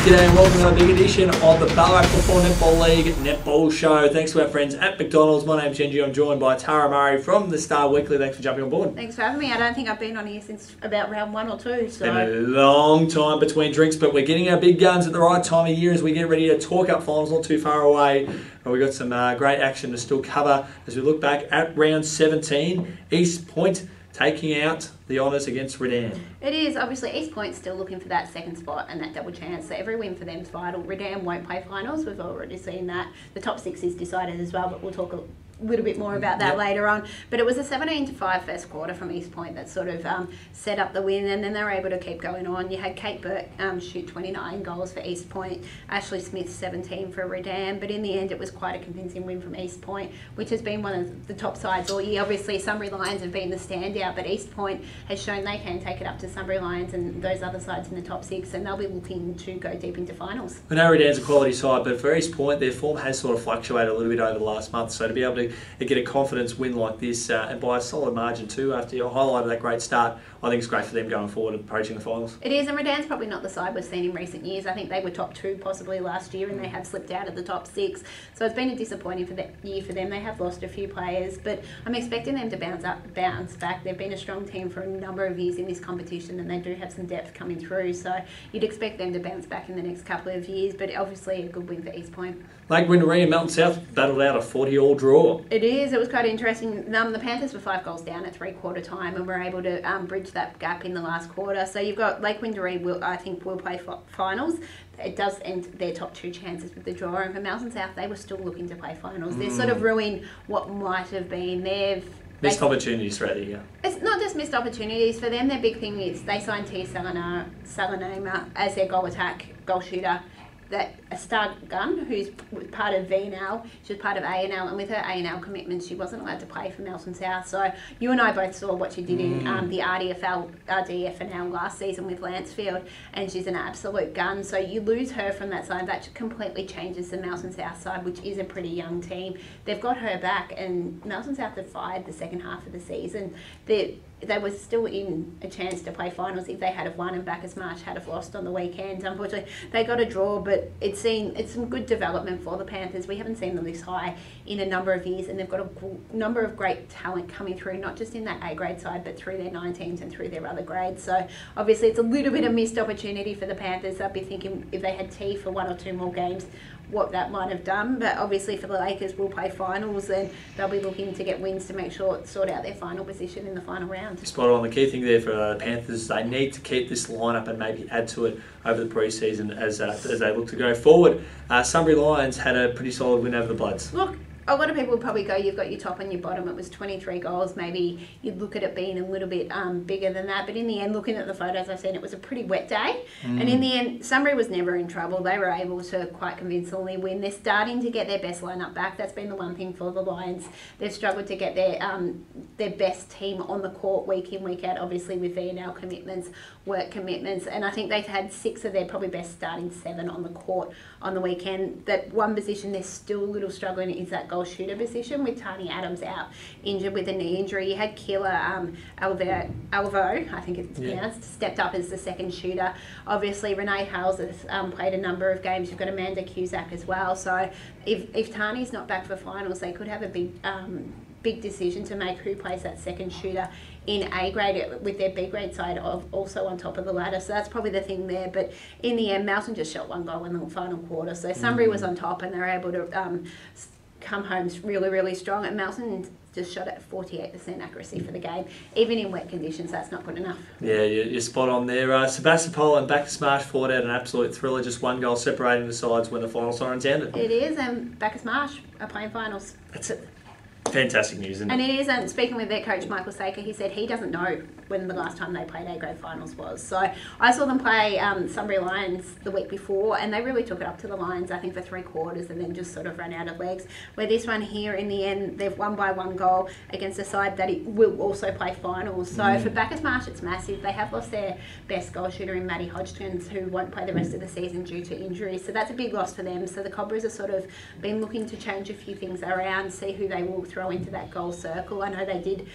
G'day and welcome to a big edition of the Ballarat Football Netball League Netball Show. Thanks to our friends at McDonald's. My name's Genji. I'm joined by Tara Murray from the Star Weekly. Thanks for jumping on board. Thanks for having me. I don't think I've been on here since about round 1 or 2. So. Been a long time between drinks, but we're getting our big guns at the right time of year as we get ready to talk up finals not too far away. And we've got some great action to still cover as we look back at round 17. East Point taking out the honours against Redan. It is. Obviously, East Point's still looking for that second spot and that double chance. So every win for them is vital. Redan won't play finals. We've already seen that. The top 6 is decided as well, but we'll talk a little bit more about that later on. But it was a 17-5 first quarter from East Point that sort of set up the win, and then they were able to keep going on. You had Kate Burt shoot 29 goals for East Point, Ashley Smith 17 for Redan, but in the end it was quite a convincing win from East Point, which has been one of the top sides all year. Obviously Sunbury Lions have been the standout, but East Point has shown they can take it up to Sunbury Lions and those other sides in the top 6, and they'll be looking to go deep into finals. I know Redan's a quality side, but for East Point their form has sort of fluctuated a little bit over the last month, so to be able to get a confidence win like this and by a solid margin too after you highlighted that great start, I think it's great for them going forward and approaching the finals. It is, and Redan's probably not the side we've seen in recent years. I think they were top 2 possibly last year, and they have slipped out of the top 6, so it's been a disappointing year for them. They have lost a few players, but I'm expecting them to bounce back. They've been a strong team for a number of years in this competition, and they do have some depth coming through, so you'd expect them to bounce back in the next couple of years, but obviously a good win for East Point. Lake Windaree and Melton South battled out a 40-all draw. It is. It was quite interesting. The Panthers were 5 goals down at 3-quarter time and were able to bridge that gap in the last quarter. So you've got Lake Windaree, I think, will play finals. It does end their top 2 chances with the draw. And for Melton South, they were still looking to play finals. They're sort of ruined what might have been. Missed opportunities throughout the year. It's not just missed opportunities. For them, their big thing is they signed T. Salanama as their goal shooter. That a star gun who's part of FNL, she's part of ANL, and with her ANL commitments she wasn't allowed to play for Melton South. So you and I both saw what she did in the FNL last season with Lancefield, and she's an absolute gun. So you lose her from that side, that completely changes the Melton South side, which is a pretty young team. They've got her back, and Melton South have fired the second half of the season. They were still in a chance to play finals if they had have won, and Bacchus Marsh had have lost on the weekend. Unfortunately, they got a draw, but it's some good development for the Panthers. We haven't seen them this high in a number of years, and they've got a number of great talent coming through, not just in that A-grade side, but through their 19s and through their other grades. So obviously it's a little bit of missed opportunity for the Panthers. I'd be thinking if they had T for 1 or 2 more games, what that might have done. But obviously for the Lakers, will play finals, and they'll be looking to get wins to make sure sort out their final position in the final round. Spot on. The key thing there for the Panthers, they need to keep this lineup and maybe add to it over the pre-season as they look to go forward. Sunbury Lions had a pretty solid win over the Bloods. Look, a lot of people would probably go, you've got your top and your bottom. It was 23 goals. Maybe you'd look at it being a little bit bigger than that. But in the end, looking at the photos I've seen, it was a pretty wet day. And in the end, Sunbury was never in trouble. They were able to quite convincingly win. They're starting to get their best lineup back. That's been the one thing for the Lions. They've struggled to get their best team on the court week in, week out, obviously with VNL commitments, work commitments. And I think they've had 6 of their probably best starting 7 on the court on the weekend. That one position they're still a little struggling is that goal shooter position, with Tani Adams out injured with a knee injury. You had Killer Alvo, I think it's pronounced, stepped up as the second shooter. Obviously Renee Hales has played a number of games. You've got Amanda Cusack as well. So if Tani's not back for finals, they could have a big decision to make who plays that second shooter in A grade with their B grade side also on top of the ladder. So that's probably the thing there. But in the end, Melton just shot 1 goal in the final quarter. So Sunbury was on top, and they're able to come home really, really strong. And Melton just shot at 48% accuracy for the game. Even in wet conditions, that's not good enough. Yeah, you're spot on there. Sebastopol and Bacchus Marsh fought out an absolute thriller, just 1 goal separating the sides when the final sirens ended. It is, and Bacchus Marsh are playing finals. That's it. Fantastic news, isn't it? And it is, and speaking with their coach Michael Saker, he said he doesn't know when the last time they played A-grade finals was. So I saw them play Sunbury Lions the week before, and they really took it up to the Lions, I think, for 3 quarters, and then just sort of ran out of legs. Where this one here, in the end, they've won by 1 goal against a side that it will also play finals. So for Bacchus Marsh, it's massive. They have lost their best goal shooter in Maddie Hodgkins, who won't play the rest of the season due to injury. So that's a big loss for them. So the Cobras have sort of been looking to change a few things around, see who they will throw throw into that goal circle. I know they did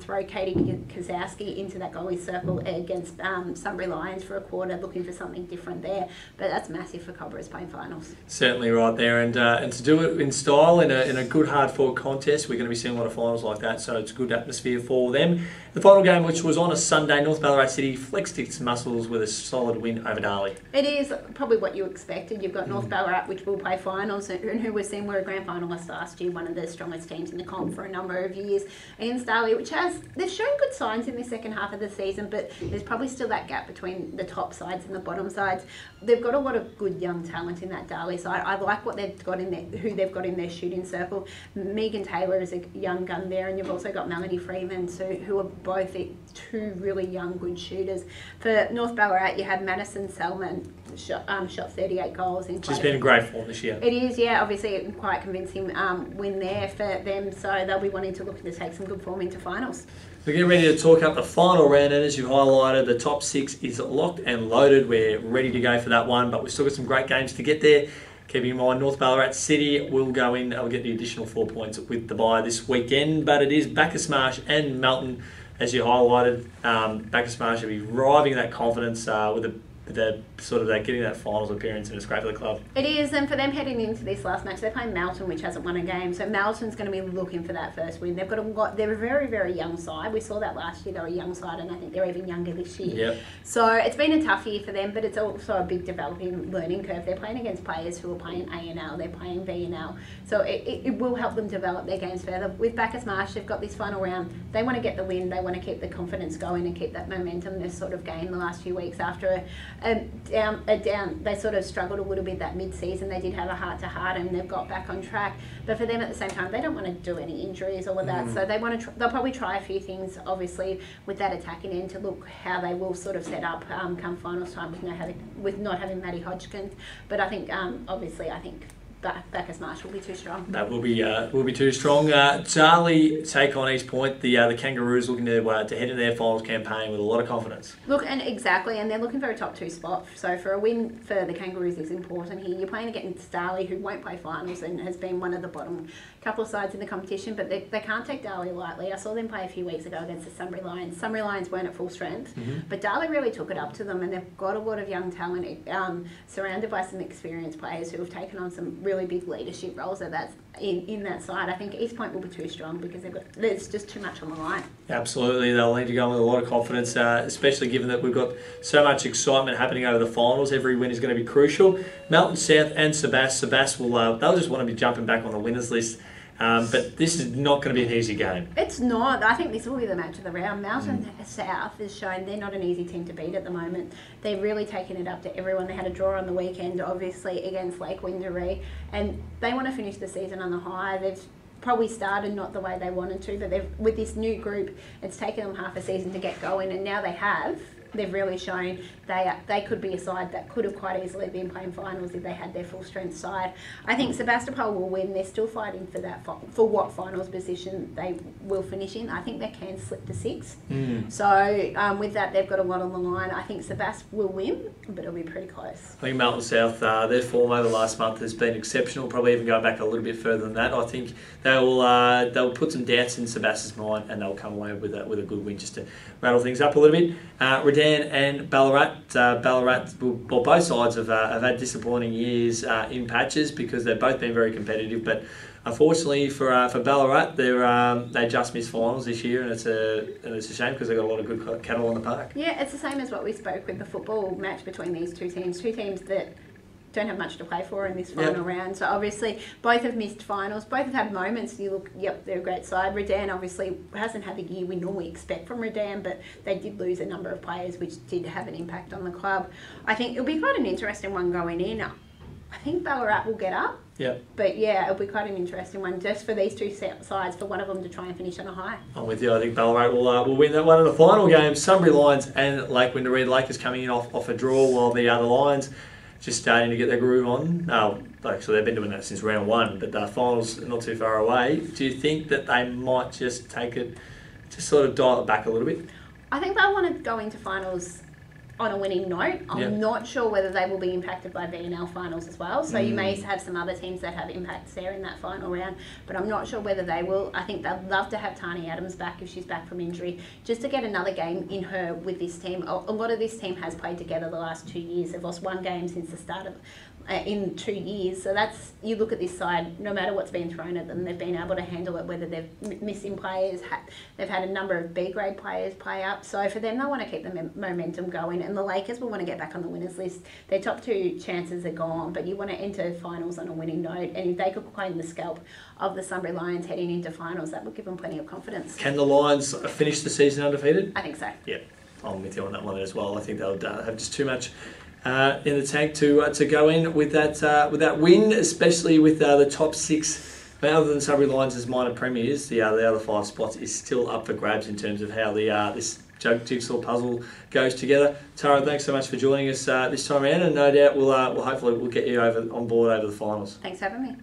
throw Katie Kazowski into that goalie circle against Sunbury Lions for a quarter, looking for something different there. But that's massive for Cobras playing finals. Certainly right there, and to do it in style in a good hard fought contest, we're going to be seeing a lot of finals like that, so it's a good atmosphere for them. The final game, which was on a Sunday, North Ballarat City flexed its muscles with a solid win over Darley. It is probably what you expected. You've got North Ballarat, which will play finals, and who we've seen were a grand finalist last year, one of the strongest teams in the comp for a number of years, against Darley, they've shown good signs in the second half of the season, but there's probably still that gap between the top sides and the bottom sides. They've got a lot of good young talent in that Darley side. I like what they've got in there, who they've got in their shooting circle. Megan Taylor is a young gun there, and you've also got Melanie Freeman, who are both two really young, good shooters. For North Ballarat, you had Madison Selman, shot 38 goals. She's been in great form this year. It is, yeah. Obviously, a quite convincing win there for them, so they'll be wanting to look to take some good form into finals. We're getting ready to talk up the final round, and as you highlighted, the top 6 is locked and loaded. We're ready to go for that one, but we've still got some great games to get there. Keeping in mind, North Ballarat City will go in, they'll get the additional 4 points with the bye this weekend, but it is Bacchus Marsh and Melton, as you highlighted. Bacchus Marsh will be driving that confidence with the sort of getting that finals appearance, and it's great for the club. It is, and for them heading into this last match, they're playing Melton, which hasn't won a game, so Melton's going to be looking for that first win. They've got a lot. They're a very, very young side. We saw that last year. They're a young side, and I think they're even younger this year. Yep. So it's been a tough year for them, but it's also a big developing learning curve. They're playing against players who are playing ANL, they're playing VNL, so it will help them develop their games further. With Bacchus Marsh, they've got this final round. They want to get the win. They want to keep the confidence going and keep that momentum they've sort of gained the last few weeks after they sort of struggled a little bit that mid-season. They did have a heart-to-heart, and they've got back on track. But for them, at the same time, they don't want to do any injuries or that. So they want to. They'll probably try a few things, obviously, with that attacking end to look how they will sort of set up come finals time with not having Maddie Hodgkins. But I think, obviously, Bacchus Marsh will be too strong. That will be too strong. Charlie take on East Point. The Kangaroos looking to head into their finals campaign with a lot of confidence. Look, and they're looking for a top 2 spot. So for a win for the Kangaroos is important here. You're playing against Darley, who won't play finals and has been one of the bottom couple of sides in the competition, but they can't take Darley lightly. I saw them play a few weeks ago against the Sunbury Lions. Sunbury Lions weren't at full strength, but Darley really took it up to them, and they've got a lot of young talent surrounded by some experienced players who have taken on some really big leadership roles in that side. I think East Point will be too strong because there's just too much on the line. Absolutely, they'll need to go in with a lot of confidence, especially given that we've got so much excitement happening over the finals. Every win is going to be crucial. Melton South and Sebas they'll just want to be jumping back on the winners list. But this is not going to be an easy game. It's not. I think this will be the match of the round. Melton South has shown they're not an easy team to beat at the moment. They've really taken it up to everyone. They had a draw on the weekend, obviously, against Lake Windermere, and they want to finish the season on the high. They've probably started not the way they wanted to, but with this new group, it's taken them half a season to get going, and now they have. They've really shown they could be a side that could have quite easily been playing finals if they had their full strength side. I think Sebastopol will win. They're still fighting for that for what finals position they will finish in. I think they can slip to 6. So with that, they've got a lot on the line. I think Sebast will win, but it'll be pretty close. I think Melton South, their form over the last month has been exceptional. Probably even go back a little bit further than that. I think they'll put some doubts in Sebast's mind, and they'll come away with a good win just to rattle things up a little bit. Redan and Ballarat. Both sides have had disappointing years in patches because they've both been very competitive. But unfortunately for Ballarat, they just missed finals this year, and it's a shame because they've got a lot of good cattle on the park. Yeah, it's the same as what we spoke with the football match between these two teams. Two teams that don't have much to play for in this final round. So obviously both have missed finals. Both have had moments. You look, yep, they're a great side. Redan obviously hasn't had the year we normally expect from Redan, but they did lose a number of players, which did have an impact on the club. I think it'll be quite an interesting one going in. I think Ballarat will get up. Yep. But yeah, it'll be quite an interesting one just for these two sides, for one of them to try and finish on a high. I'm with you. I think Ballarat will win that one in the final game. Sunbury Lions and Lake Windermere. Lake is coming in off a draw, while the other Lions just starting to get their groove on. So they've been doing that since round 1, but the finals are not too far away. Do you think that they might just take it, just sort of dial it back a little bit? I think they'll want to go into finals on a winning note. I'm not sure whether they will be impacted by FNL finals as well. So you may have some other teams that have impacts there in that final round, but I'm not sure whether they will. I think they'd love to have Tani Adams back if she's back from injury, just to get another game in her with this team. A lot of this team has played together the last 2 years. They've lost one game since the start of in 2 years. So that's, you look at this side, no matter what's been thrown at them, they've been able to handle it, whether they've missing players, they've had a number of B-grade players play up. So for them, they want to keep the momentum going, and the Lakers will want to get back on the winners list. Their top 2 chances are gone, but you want to enter finals on a winning note, and if they could claim the scalp of the Sunbury Lions heading into finals, that would give them plenty of confidence. Can the Lions finish the season undefeated? I think so. Yeah, I'm with you on that one as well. I think they'll have just too much in the tank to go in with that win, especially with the top 6. But other than Sunbury Lions as minor premiers, the other 5 spots is still up for grabs in terms of how this jigsaw puzzle goes together. Tara, thanks so much for joining us this time around, and no doubt we'll hopefully get you on board over the finals. Thanks for having me.